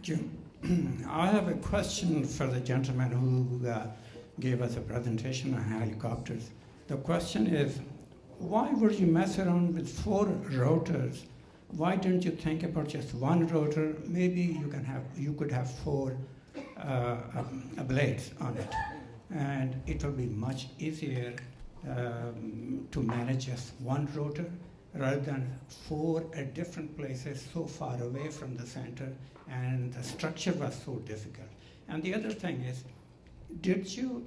Thank you. I have a question for the gentleman who gave us a presentation on helicopters. The question is, why would you mess around with 4 rotors? Why don't you think about just 1 rotor? Maybe you could have 4 blades on it, and it will be much easier to manage just 1 rotor rather than 4 at different places so far away from the center, and the structure was so difficult. And the other thing is, did you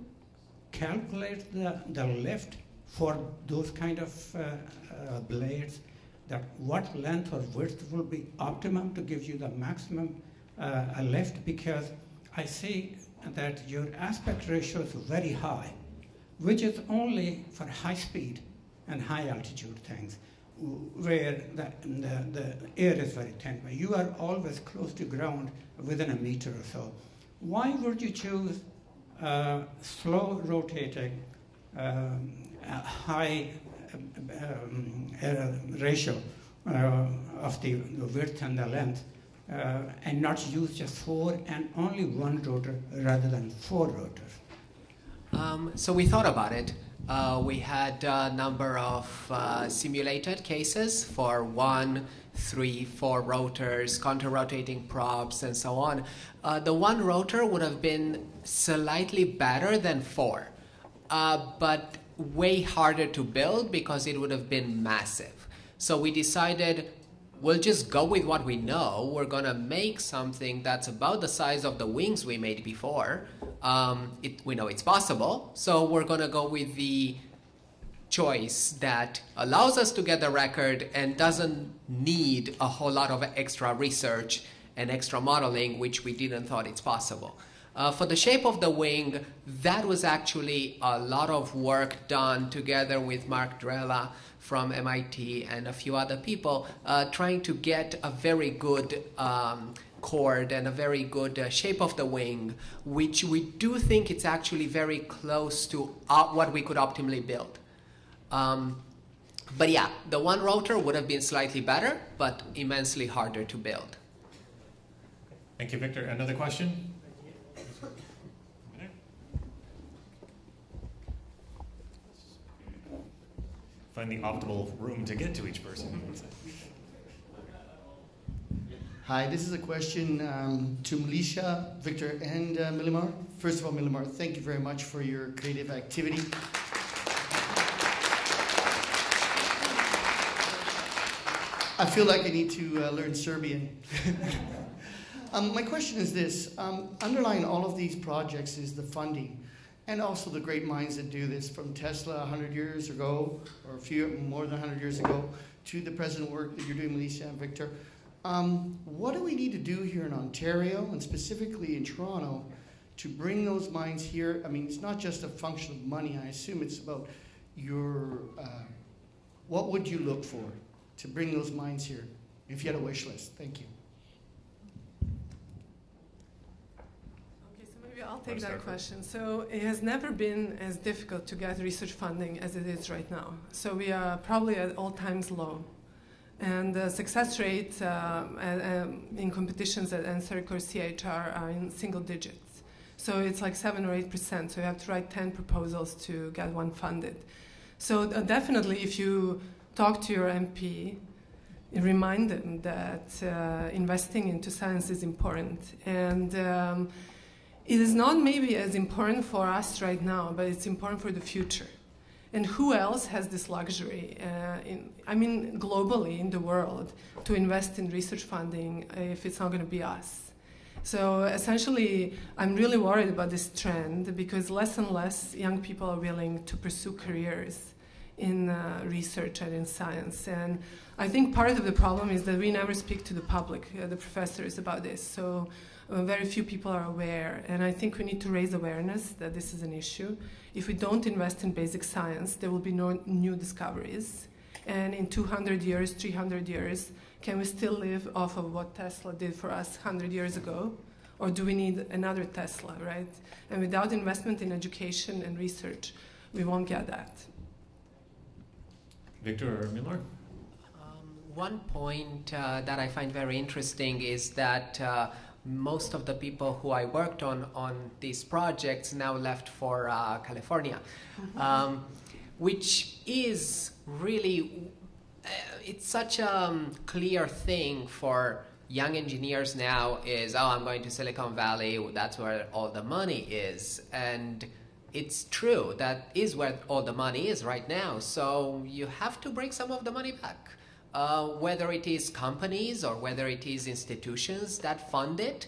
calculate the lift for those kind of blades, that what length or width will be optimum to give you the maximum lift? Because I see that your aspect ratio is very high, which is only for high speed and high altitude things, where the air is very thin. But you are always close to ground within a meter or so. Why would you choose slow rotating, high ratio of the width and the length, and not use just 4 and only 1 rotor rather than 4 rotors? So we thought about it. We had a number of simulated cases for 1, 3, 4 rotors, counter-rotating props, and so on. The 1 rotor would have been slightly better than 4, but way harder to build because it would have been massive. So we decided we'll just go with what we know. We're going to make something that's about the size of the wings we made before. We know it's possible, so we're going to go with the choice that allows us to get the record and doesn't need a whole lot of extra research and extra modeling, which we didn't thought it's possible. For the shape of the wing, that was actually a lot of work done together with Mark Drella from MIT and a few other people, trying to get a very good chord and a very good shape of the wing, which we do think it's actually very close to what we could optimally build. But yeah, the 1 rotor would have been slightly better, but immensely harder to build. Thank you, Victor. Another question? Find the optimal room to get to each person. Hi, this is a question to Milicia, Victor, and Milimar. First of all, Milimar, thank you very much for your creative activity. I feel like I need to learn Serbian. My question is this. Underlying all of these projects is the funding, and also the great minds that do this, from Tesla 100 years ago, or a few more than 100 years ago, to the present work that you're doing, Milicia and Victor. What do we need to do here in Ontario, and specifically in Toronto, to bring those minds here? I mean, it's not just a function of money. I assume it's about your, what would you look for to bring those minds here, if you had a wish list? Thank you. Okay, so maybe I'll take that question. So it has never been as difficult to get research funding as it is right now. So we are probably at all-time low. And the success rate in competitions at NSERC or CHR are in single digits. So it's like 7 or 8%. So you have to write 10 proposals to get one funded. So definitely, if you talk to your MP, remind them that investing into science is important. And it is not maybe as important for us right now, but it's important for the future. And who else has this luxury, globally in the world, to invest in research funding if it's not going to be us? So essentially, I'm really worried about this trend because less and less young people are willing to pursue careers in research and in science. And I think part of the problem is that we never speak to the public, the professors, about this. So very few people are aware. And I think we need to raise awareness that this is an issue. If we don't invest in basic science, there will be no new discoveries. And in 200 years, 300 years, can we still live off of what Tesla did for us 100 years ago? Or do we need another Tesla, right? And without investment in education and research, we won't get that. Victor or Millar? One point that I find very interesting is that most of the people who I worked on these projects now left for California, which is really, it's such a clear thing for young engineers now is, oh, I'm going to Silicon Valley, that's where all the money is. And it's true, that is where all the money is right now. So you have to bring some of the money back. Whether it is companies or whether it is institutions that fund it,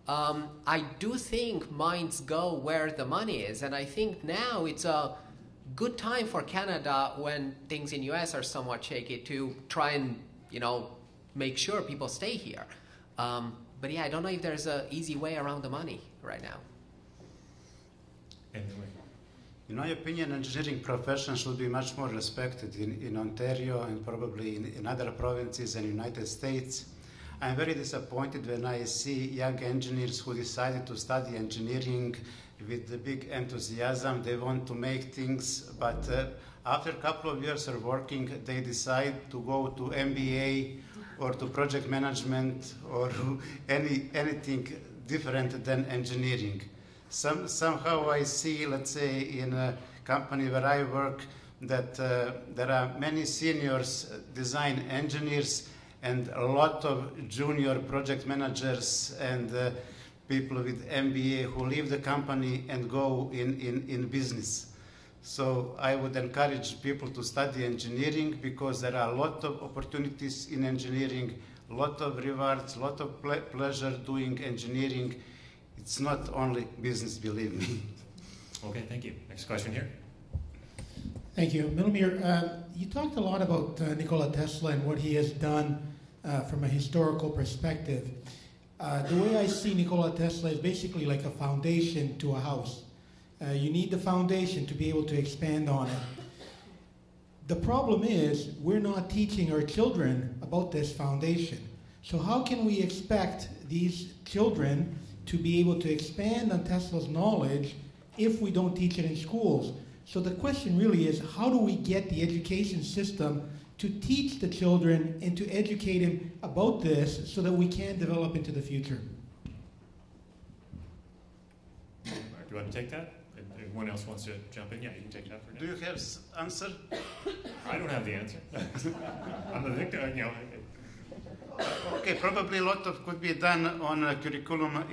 I do think minds go where the money is. And I think now it's a good time for Canada, when things in US are somewhat shaky, to try and, make sure people stay here. But yeah, I don't know if there's an easy way around the money right now. Anyway. In my opinion, engineering profession should be much more respected in Ontario and probably in other provinces and United States. I'm very disappointed when I see young engineers who decided to study engineering with the big enthusiasm. They want to make things, but after a couple of years of working, they decide to go to MBA or to project management or anything different than engineering. Somehow I see, let's say, in a company where I work, that there are many seniors, design engineers, and a lot of junior project managers and people with MBA who leave the company and go in business. So I would encourage people to study engineering, because there are a lot of opportunities in engineering, a lot of rewards, a lot of pleasure doing engineering. It's not only business, believe me. Okay, thank you. Next question here. Thank you. Milomir, you talked a lot about Nikola Tesla and what he has done from a historical perspective. The way I see Nikola Tesla is basically like a foundation to a house. You need the foundation to be able to expand on it. The problem is we're not teaching our children about this foundation. So how can we expect these children to be able to expand on Tesla's knowledge if we don't teach it in schools? So the question really is, how do we get the education system to teach the children and to educate them about this so that we can develop into the future? Do you want to take that? If anyone else wants to jump in, yeah, you can take that for now. Do you have answer? I don't have the answer. I'm the victim, Okay, probably a lot of could be done on a curriculum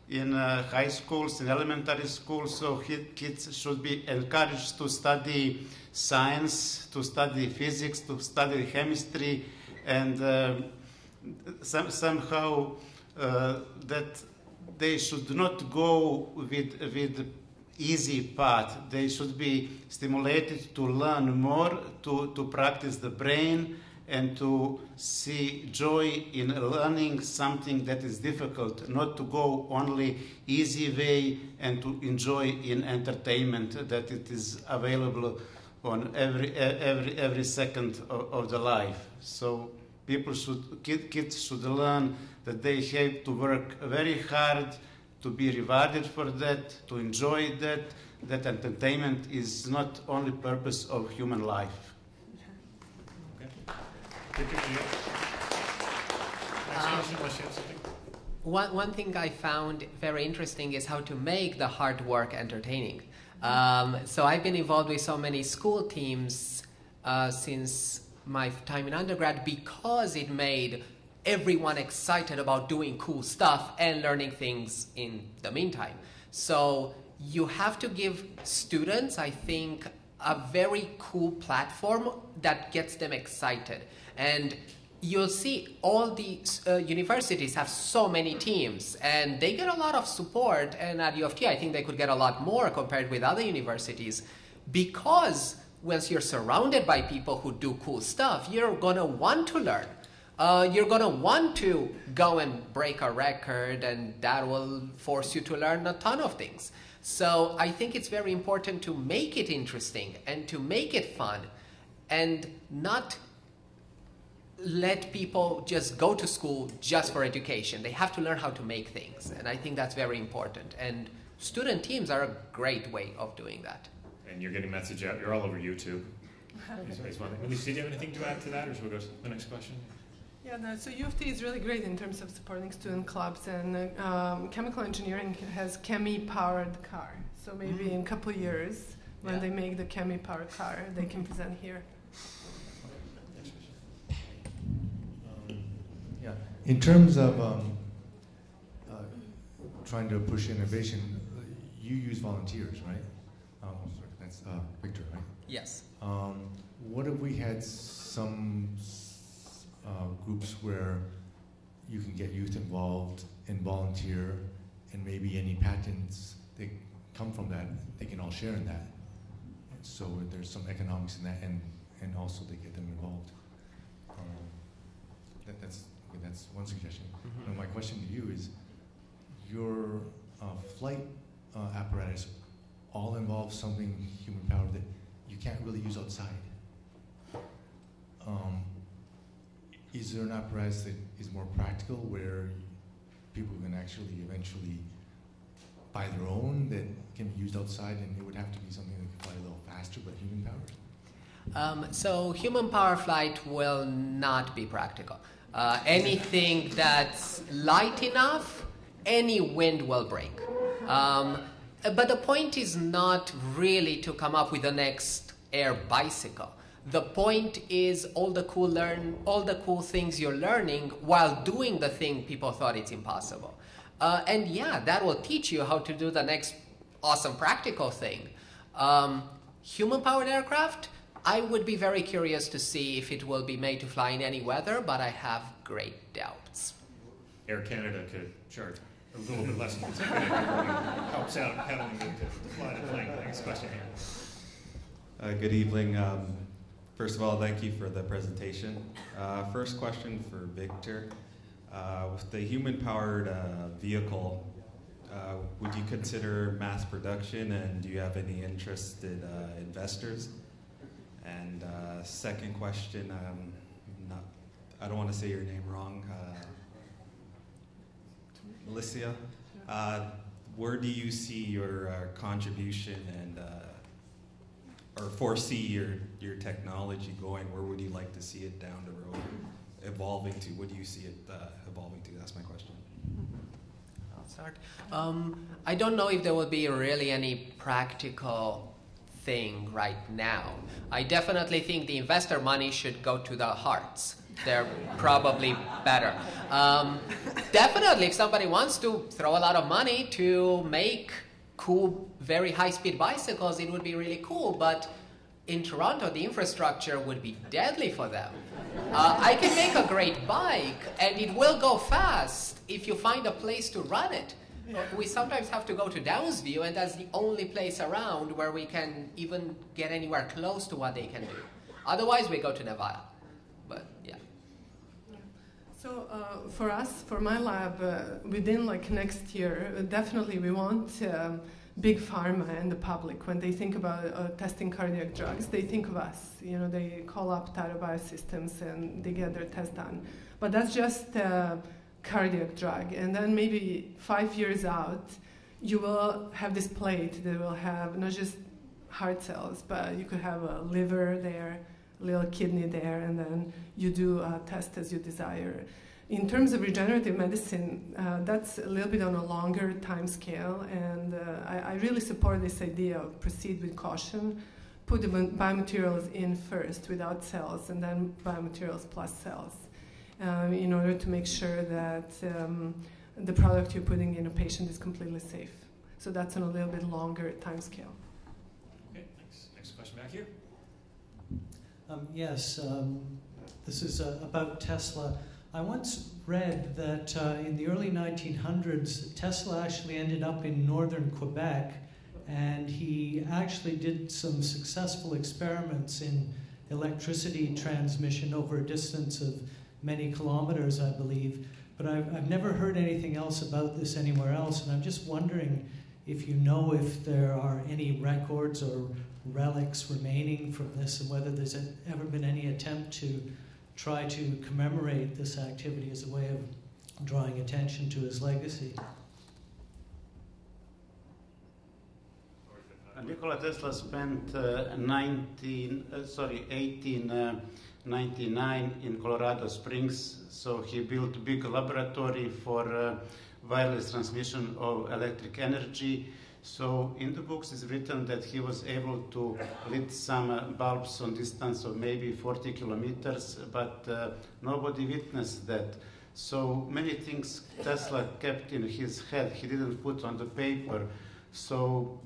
in high schools, in elementary schools, so kids should be encouraged to study science, to study physics, to study chemistry, and somehow that they should not go with easy path. They should be stimulated to learn more, to practice the brain, and to see joy in learning something that is difficult, not to go only easy way, and to enjoy in entertainment that it is available on every second of the life. So kids should learn that they have to work very hard to be rewarded for that, to enjoy that entertainment is not only purpose of human life. Next question, unless you have something. One thing I found very interesting is how to make the hard work entertaining. So I've been involved with so many school teams since my time in undergrad, because it made everyone excited about doing cool stuff and learning things in the meantime. So you have to give students, I think, a very cool platform that gets them excited. And you'll see all the universities have so many teams, and they get a lot of support. And at U of T, I think they could get a lot more compared with other universities, because once you're surrounded by people who do cool stuff, you're going to want to learn. You're going to want to go and break a record, and that will force you to learn a ton of things. So I think it's very important to make it interesting and to make it fun, and not let people just go to school just for education. They have to learn how to make things, and I think that's very important. And student teams are a great way of doing that. And you're getting message out. You're all over YouTube. Lucy, do you have anything to add to that, or should we go to the next question? Yeah, no, so U of T is really great in terms of supporting student clubs, and chemical engineering has chemi-powered car. So maybe in a couple of years, when they make the chemi-powered car, they can present here. Yeah, in terms of trying to push innovation, you use volunteers, right? Sorry, that's Victor, right? Yes. What if we had some groups where you can get youth involved and volunteer, and maybe any patents that come from that, they can all share in that. So there's some economics in that, and also they get them involved. That's one suggestion. Mm-hmm. Now my question to you is, your flight apparatus all involves something human powered that you can't really use outside. Is there an apparatus that is more practical where people can actually eventually buy their own that can be used outside, and it would have to be something that can fly a little faster but human powered? So human power flight will not be practical. Anything that's light enough, any wind will break. But the point is not really to come up with the next air bicycle. The point is all the cool things you're learning while doing the thing people thought it's impossible. And yeah, that will teach you how to do the next awesome practical thing. Human-powered aircraft, I would be very curious to see if it will be made to fly in any weather, but I have great doubts. Air Canada could charge a little bit less than ticket if it really helps out having to fly the plane. Next question here. Good evening. First of all, thank you for the presentation. First question for Victor. With the human-powered vehicle, would you consider mass production, and do you have any interested investors? And second question, I don't want to say your name wrong, Melissa. Where do you see your contribution and or foresee your technology going? Where would you like to see it down the road evolving to? What do you see it evolving to? That's my question. I'll start. I don't know if there will be really any practical thing right now. I definitely think the investor money should go to the hearts. They're probably better. Definitely, if somebody wants to throw a lot of money to make cool, very high-speed bicycles, it would be really cool, but in Toronto, the infrastructure would be deadly for them. I can make a great bike, and it will go fast if you find a place to run it. We sometimes have to go to Downsview, and that's the only place around where we can even get anywhere close to what they can do. Otherwise, we go to Nevada. But, yeah. So for us, for my lab, within like next year, definitely we want big pharma and the public, when they think about testing cardiac drugs, they think of us. You know, they call up Taro Biosystems and they get their test done. But that's just a cardiac drug. And then maybe 5 years out, you will have this plate that will have not just heart cells, but you could have a liver there, a little kidney there, and then you do a test as you desire. In terms of regenerative medicine, that's a little bit on a longer time scale, and I really support this idea of proceed with caution, put the biomaterials in first without cells, and then biomaterials plus cells, in order to make sure that the product you're putting in a patient is completely safe. So that's on a little bit longer time scale. Okay, next question back here. Yes, this is about Tesla. I once read that in the early 1900s, Tesla actually ended up in northern Quebec, and he actually did some successful experiments in electricity transmission over a distance of many kilometers, I believe. But I've never heard anything else about this anywhere else, and I'm just wondering if you know if there are any records or relics remaining from this, and whether there's ever been any attempt to try to commemorate this activity as a way of drawing attention to his legacy. Nikola Tesla spent 1899 in Colorado Springs. So he built a big laboratory for wireless transmission of electric energy. So in the books it's written that he was able to lit some bulbs on distance of maybe 40 kilometers, but nobody witnessed that. So many things Tesla kept in his head, he didn't put on the paper. So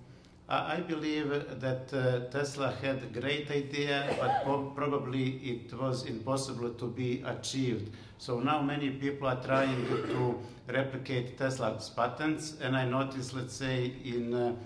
I believe that Tesla had a great idea, but probably it was impossible to be achieved. So now many people are trying to replicate Tesla's patents, and I noticed, let's say, in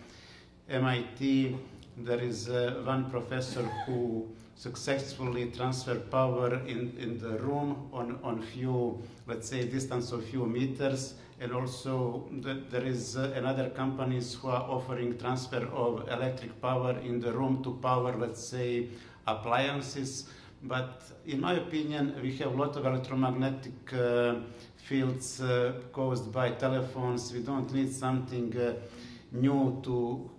MIT, there is one professor who successfully transferred power in the room on few, let's say, distance of few meters. And also there is another companies who are offering transfer of electric power in the room to power, let's say, appliances. But in my opinion, we have a lot of electromagnetic fields caused by telephones. We don't need something new to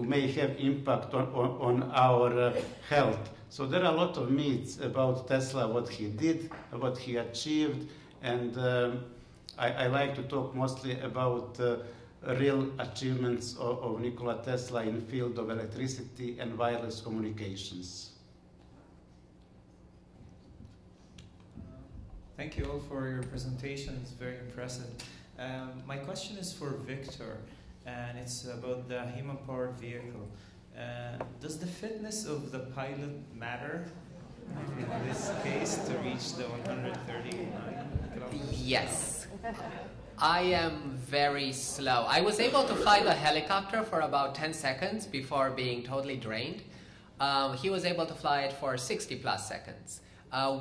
may have impact on our health. So there are a lot of myths about Tesla, what he did, what he achieved, and I like to talk mostly about real achievements of Nikola Tesla in the field of electricity and wireless communications. Thank you all for your presentation. It's very impressive. My question is for Victor, and it's about the human-powered vehicle. Does the fitness of the pilot matter in this case to reach the 139 kilometers? Yes. I am very slow. I was able to fly the helicopter for about 10 seconds before being totally drained. He was able to fly it for 60 plus seconds.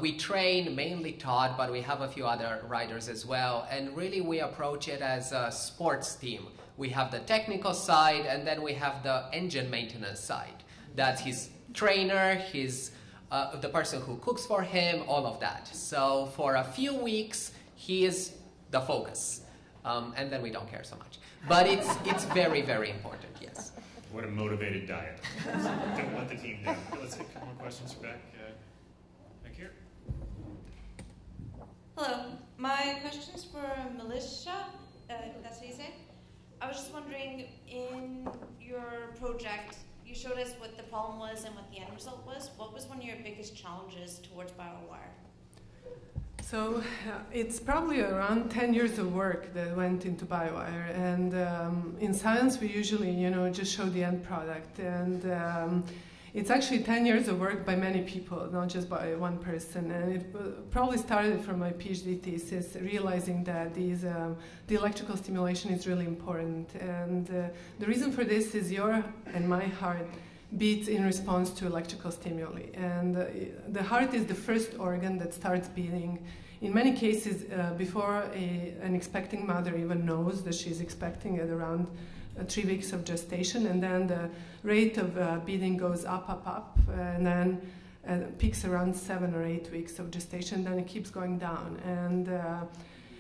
We train mainly Todd, but we have a few other riders as well. And really we approach it as a sports team. We have the technical side, and then we have the engine maintenance side. That's his trainer, his the person who cooks for him, all of that. So for a few weeks, he is the focus. And then we don't care so much. But it's very, very important, yes. What a motivated diet. Don't let the team down. Let's take a couple more questions back here. Hello. My question is for Militia. That's what you say? I was just wondering, in your project, you showed us what the problem was and what the end result was. What was one of your biggest challenges towards BioWire? So it's probably around 10 years of work that went into BioWire, and in science we usually, just show the end product, and it's actually 10 years of work by many people, not just by one person, and it probably started from my PhD thesis, realizing that the electrical stimulation is really important, and the reason for this is your and my heart beats in response to electrical stimuli, and the heart is the first organ that starts beating. In many cases, before an expecting mother even knows that she's expecting at around 3 weeks of gestation, and then the rate of beating goes up, and then peaks around 7 or 8 weeks of gestation, then it keeps going down. And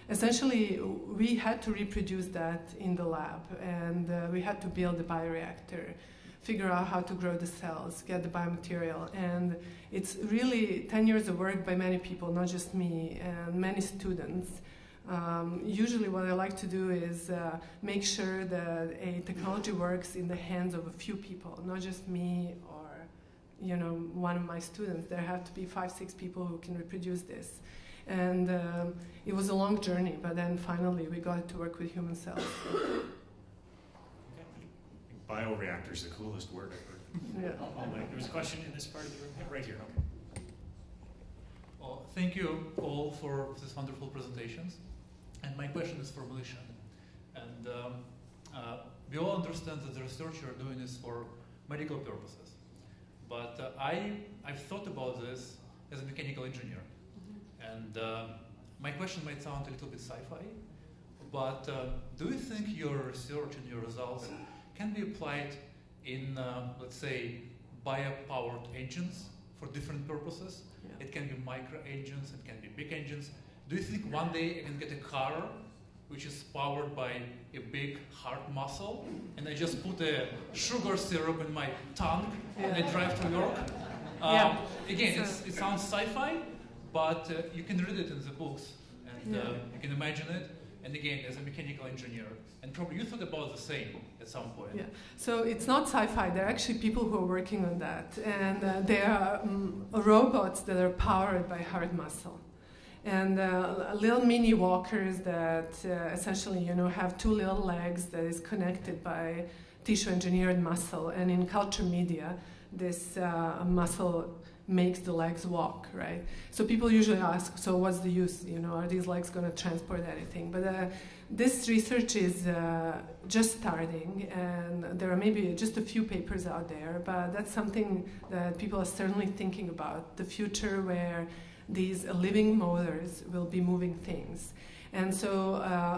essentially, we had to reproduce that in the lab, and we had to build a bioreactor, figure out how to grow the cells, get the biomaterial, and it's really 10 years of work by many people, not just me, and many students. Usually what I like to do is make sure that a technology works in the hands of a few people, not just me or one of my students. There have to be 5-6 people who can reproduce this. And it was a long journey, but then finally we got to work with human cells. Bioreactor is the coolest word I've heard. Yeah. There was a question in this part of the room. Yeah, right here. Okay. Well, thank you all for these wonderful presentations. And my question is for Militia. And we all understand that the research you're doing is for medical purposes. But I've thought about this as a mechanical engineer. And my question might sound a little bit sci-fi, but do you think your research and your results can be applied in, let's say, bio-powered engines for different purposes? Yeah. It can be micro engines, it can be big engines. Do you think one day I can get a car which is powered by a big heart muscle, and I just put a sugar syrup in my tongue and I drive to York. Again, it sounds sci-fi, but you can read it in the books, and you can imagine it. And again, as a mechanical engineer, and probably you thought about the same at some point. Yeah. So it's not sci-fi. There are actually people who are working on that, and there are robots that are powered by heart muscle, and little mini walkers that essentially, have two little legs that is connected by tissue engineered muscle. And in culture media, this muscle makes the legs walk, right? So people usually ask, so what's the use? Are these legs going to transport anything? But this research is just starting, and there are maybe just a few papers out there, but that's something that people are certainly thinking about, the future where these living motors will be moving things. And so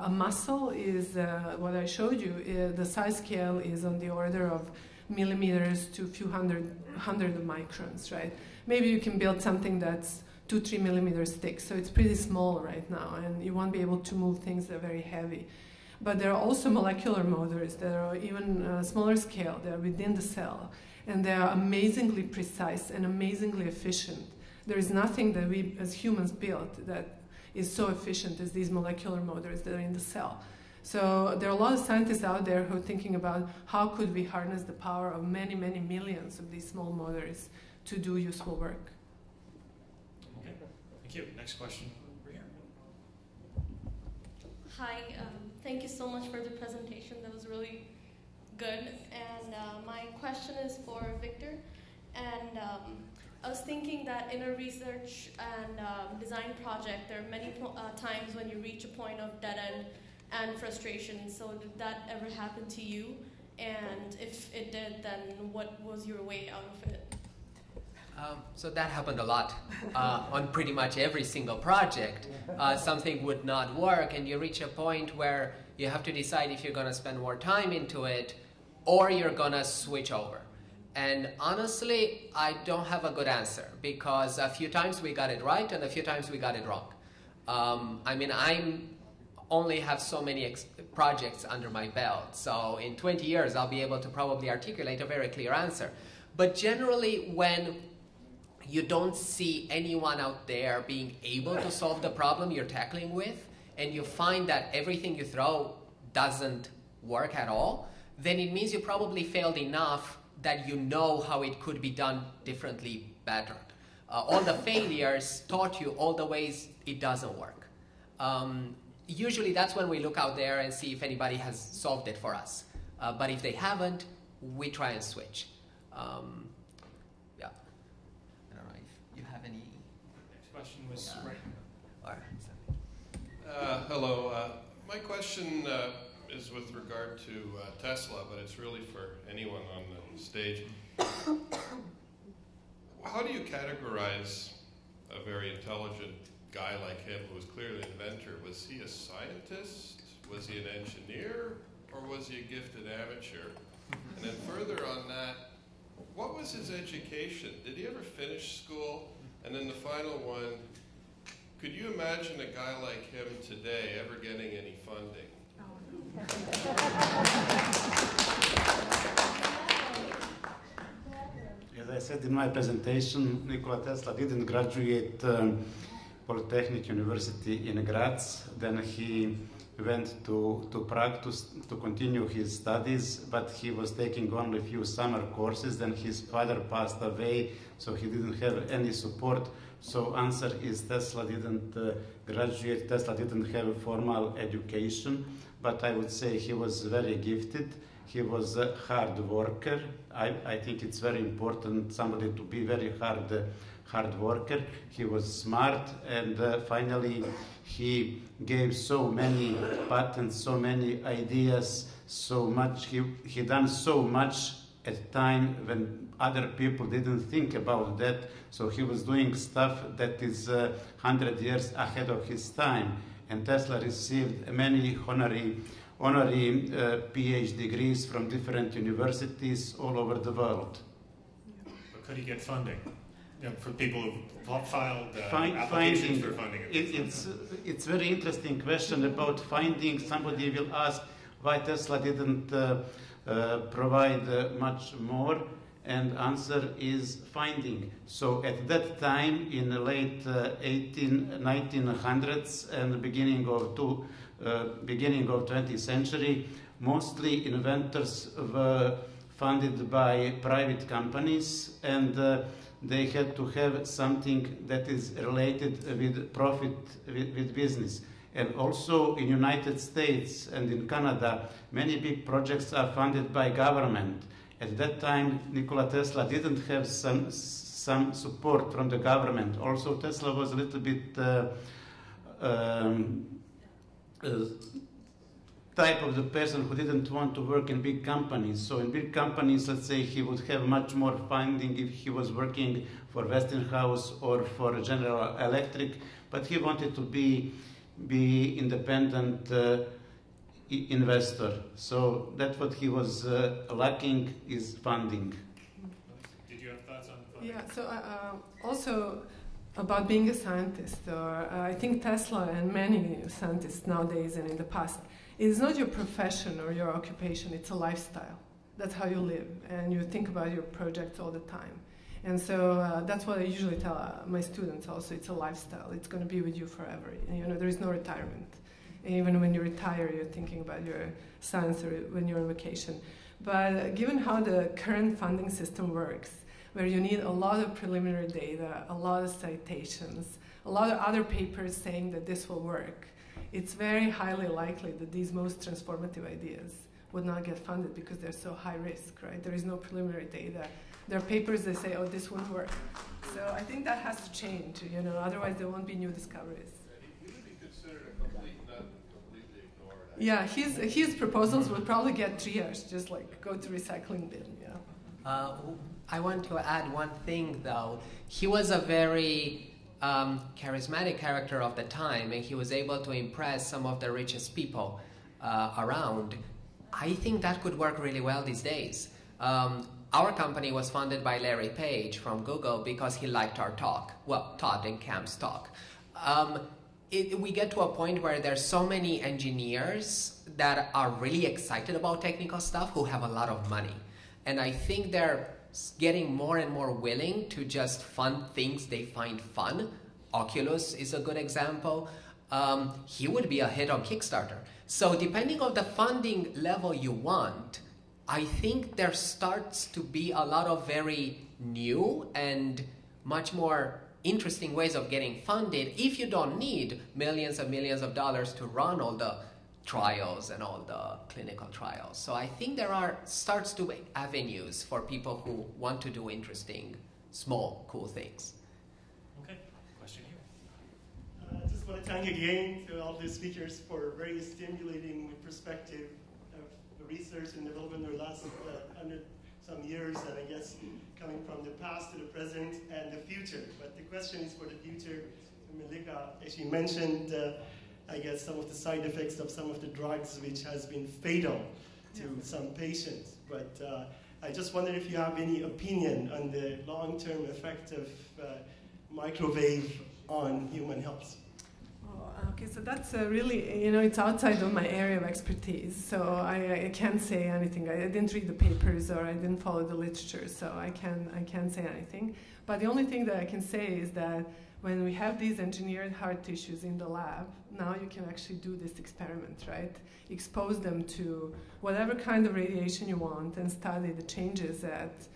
a muscle is, what I showed you, the size scale is on the order of millimeters to a few hundred of microns, right? Maybe you can build something that's 2-3 millimeters thick, so it's pretty small right now, and you won't be able to move things that are very heavy. But there are also molecular motors that are even smaller scale, they're within the cell, and they are amazingly precise and amazingly efficient. There is nothing that we as humans built that is so efficient as these molecular motors that are in the cell. So there are a lot of scientists out there who are thinking about how could we harness the power of many, many millions of these small motors to do useful work. Okay, thank you. Next question over here. Hi, thank you so much for the presentation. That was really good. And my question is for Victor. And I was thinking that in a research and design project, there are many times when you reach a point of dead end and frustration. So did that ever happen to you? And if it did, then what was your way out of it? So that happened a lot on pretty much every single project. Something would not work, and you reach a point where you have to decide if you're going to spend more time into it or you're going to switch over. And honestly, I don't have a good answer, because a few times we got it right and a few times we got it wrong. I only have so many projects under my belt, so in 20 years I'll be able to probably articulate a very clear answer. But generally, when you don't see anyone out there being able to solve the problem you're tackling with, and you find that everything you throw doesn't work at all, then it means you probably failed enough that you know how it could be done differently better. All the failures taught you all the ways it doesn't work. Usually that's when we look out there and see if anybody has solved it for us. But if they haven't, we try and switch. Next question was right. Hello. My question is with regard to Tesla, but it's really for anyone on the stage. How do you categorize a very intelligent guy like him, who was clearly an inventor? Was he a scientist? Was he an engineer? Or was he a gifted amateur? And then further on that, what was his education? Did he ever finish school? And then the final one, could you imagine a guy like him today ever getting any funding? As I said in my presentation, Nikola Tesla didn't graduate Polytechnic University in Graz. Then he went to Prague to continue his studies, but he was taking only a few summer courses. Then his father passed away, so he didn't have any support. So answer is Tesla didn't graduate, Tesla didn't have a formal education, but I would say he was very gifted. He was a hard worker. I think it's very important somebody to be very hard worker. He was smart, and finally he gave so many patents, so many ideas, so much. He done so much at a time when other people didn't think about that. So he was doing stuff that is 100 years ahead of his time. And Tesla received many honorary PhD degrees from different universities all over the world. But could he get funding? for people who've filed applications for funding. It's very interesting question about finding. Somebody will ask why Tesla didn't provide much more, and answer is finding. So at that time, in the late 1900s and the beginning of 20th century, mostly inventors were funded by private companies, and they had to have something that is related with profit, with business. And also in United States and in Canada, many big projects are funded by government. At that time, Nikola Tesla didn't have some support from the government. Also, Tesla was a little bit type of the person who didn't want to work in big companies. So in big companies, let's say, he would have much more funding if he was working for Westinghouse or for General Electric, but he wanted to be independent investor. So that's what he was lacking, is funding. Did you have thoughts on funding? Yeah, so also about being a scientist, or I think Tesla and many scientists nowadays and in the past, it's not your profession or your occupation, it's a lifestyle. That's how you live, and you think about your projects all the time. And so that's what I usually tell my students also. It's a lifestyle. It's going to be with you forever. You know, there is no retirement. And even when you retire, you're thinking about your science or when you're on vacation. But given how the current funding system works, where you need a lot of preliminary data, a lot of citations, a lot of other papers saying that this will work, it's very highly likely that these most transformative ideas would not get funded because they're so high risk, right? There is no preliminary data. There are papers that say, oh, this won't work. So I think that has to change, you know, otherwise there won't be new discoveries. He would be considered a complete nut, completely ignored. Yeah, his proposals would probably get triaged, just like go to recycling bin, yeah. I want to add one thing, though. He was a very charismatic character of the time, and he was able to impress some of the richest people around. I think that could work really well these days. Our company was funded by Larry Page from Google because he liked our talk. Well, Todd and Cam's talk. We get to a point where there's so many engineers that are really excited about technical stuff who have a lot of money. And I think they're getting more and more willing to just fund things they find fun. Oculus is a good example. He would be a hit on Kickstarter. So depending on the funding level you want, I think there starts to be a lot of very new and much more interesting ways of getting funded if you don't need millions and millions of dollars to run all the trials and all the clinical trials. So I think there starts to be avenues for people who want to do interesting, small, cool things. Okay, question here. I just want to thank again to all the speakers for very stimulating perspective of the research and development over the last 100 some years, and I guess coming from the past to the present and the future. But the question is for the future. Melika, as she mentioned, I guess some of the side effects of some of the drugs which has been fatal to some patients. But I just wonder if you have any opinion on the long-term effect of microwave on human health. Okay, so that's really, you know, it's outside of my area of expertise, so I can't say anything. I didn't read the papers or I didn't follow the literature, so I can't say anything. But the only thing that I can say is that when we have these engineered heart tissues in the lab, now you can actually do this experiment, right? Expose them to whatever kind of radiation you want and study the changes at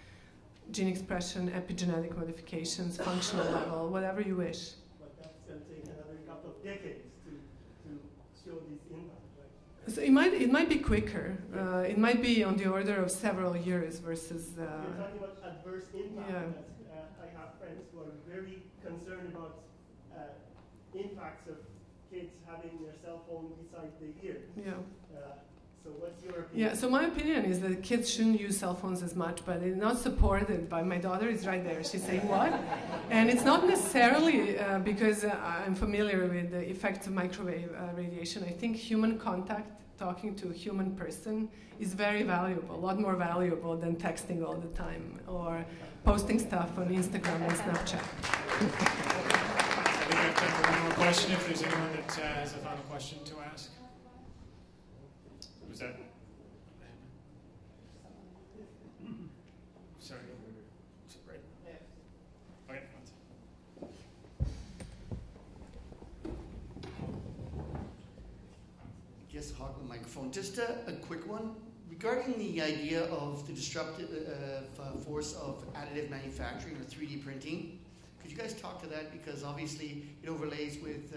gene expression, epigenetic modifications, functional level, whatever you wish. But that's going to take another couple of decades to show this impact, right? So it might be quicker. It might be on the order of several years versus. You're talking about adverse impact. Yeah. I have friends who are very concerned about impacts of kids having their cell phone beside the ear. Yeah. So what's your opinion? Yeah, so my opinion is that kids shouldn't use cell phones as much, but it's not supported by my daughter. Is right there. She's saying what? And it's not necessarily because I'm familiar with the effects of microwave radiation. I think human contact talking to a human person is very valuable, a lot more valuable than texting all the time or posting stuff on Instagram and Snapchat. I think I have time for one more question if there's anyone that has a final question to ask. Was that? Sorry. Right. Okay. I guess hog the microphone. Just a quick one. Regarding the idea of the disruptive force of additive manufacturing or 3D printing, could you guys talk to that? Because obviously it overlays with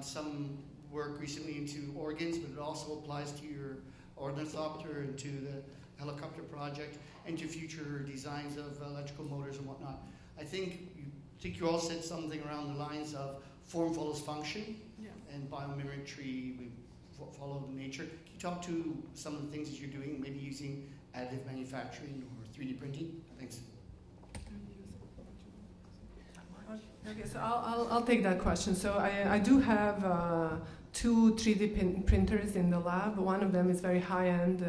some work recently into organs, but it also applies to your ornithopter and to the helicopter project and to future designs of electrical motors and whatnot. I think you all said something around the lines of form follows function, and biomimicry, we follow nature. Can you talk to some of the things that you're doing, maybe using additive manufacturing or 3D printing? Thanks. Okay, so I'll take that question. So I do have 2 3D printers in the lab. One of them is very high-end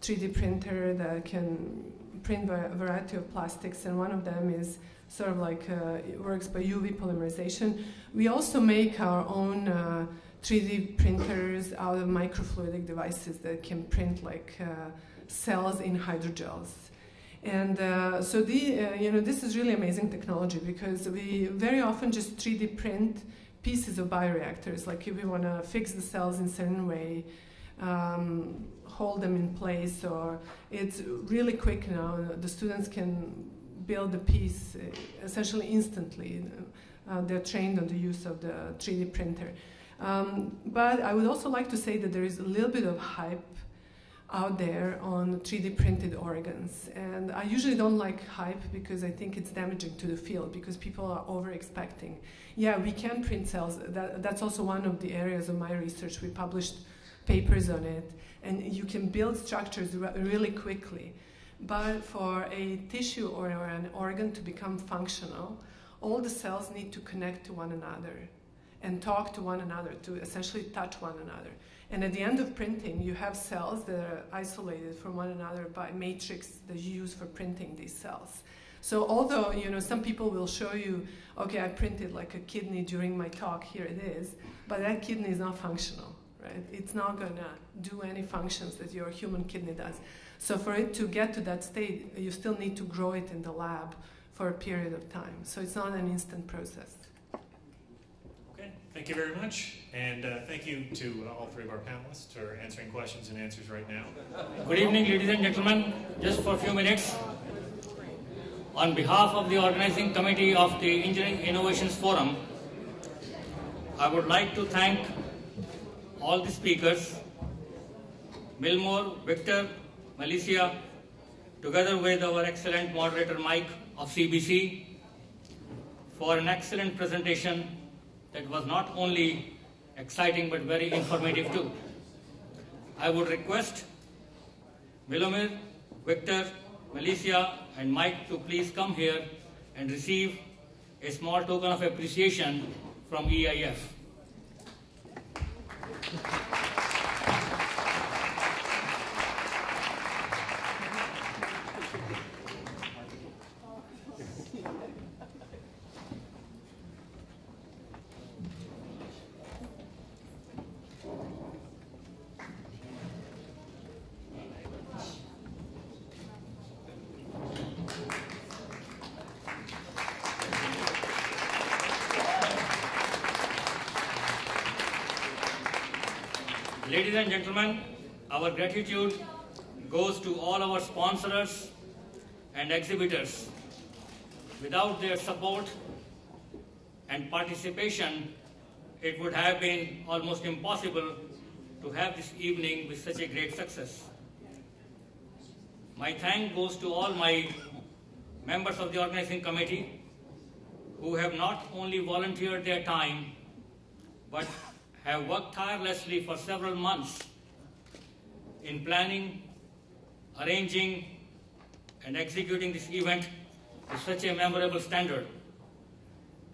3D printer that can print a variety of plastics, and one of them is sort of like it works by UV polymerization. We also make our own 3D printers out of microfluidic devices that can print like cells in hydrogels. And so this is really amazing technology because we very often just 3D print pieces of bioreactors. Like if we want to fix the cells in a certain way, hold them in place, or it's really quick now. The students can build the piece essentially instantly. They're trained on the use of the 3D printer. But I would also like to say that there is a little bit of hype out there on 3D printed organs. And I usually don't like hype because I think it's damaging to the field because people are over-expecting. Yeah, we can print cells. That's also one of the areas of my research. We published papers on it. And you can build structures really quickly. But for a tissue or an organ to become functional, all the cells need to connect to one another and talk to one another, to essentially touch one another. And at the end of printing, you have cells that are isolated from one another by matrix that you use for printing these cells. So although, some people will show you, okay, I printed like a kidney during my talk, here it is, but that kidney is not functional, right? It's not gonna do any functions that your human kidney does. So for it to get to that state, you still need to grow it in the lab for a period of time. So it's not an instant process. Thank you very much, and thank you to all 3 of our panelists for answering questions and answers right now. Good evening, ladies and gentlemen. Just for a few minutes, on behalf of the organizing committee of the Engineering Innovations Forum, I would like to thank all the speakers, Milmore, Victor, Melissa, together with our excellent moderator Mike of CBC, for an excellent presentation that was not only exciting but very informative too. I would request Milomir, Victor, Melissa, and Mike to please come here and receive a small token of appreciation from EIF. Ladies and gentlemen, our gratitude goes to all our sponsors and exhibitors. Without their support and participation, it would have been almost impossible to have this evening with such a great success. My thanks goes to all my members of the organizing committee who have not only volunteered their time, but have worked tirelessly for several months in planning, arranging, and executing this event to such a memorable standard,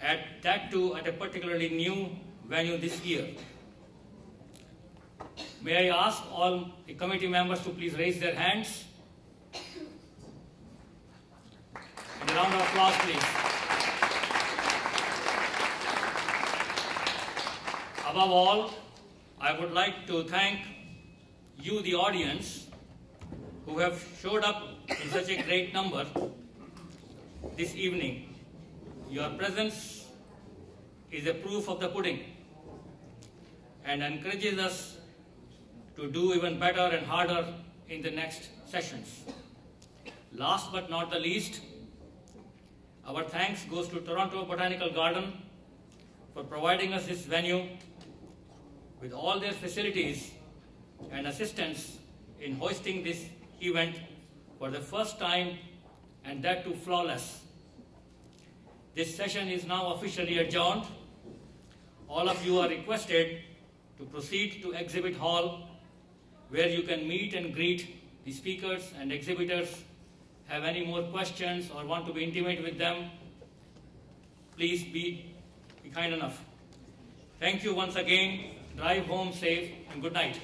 that too at a particularly new venue this year. May I ask all the committee members to please raise their hands? And a round of applause, please. Above all, I would like to thank you, the audience, who have showed up in such a great number this evening. Your presence is a proof of the pudding and encourages us to do even better and harder in the next sessions. Last but not the least, our thanks goes to Toronto Botanical Garden for providing us this venue with all their facilities and assistance in hosting this event for the first time, and that too flawless. This session is now officially adjourned. All of you are requested to proceed to Exhibit Hall, where you can meet and greet the speakers and exhibitors. Have any more questions or want to be intimate with them, please be kind enough. Thank you once again. Drive home safe and good night.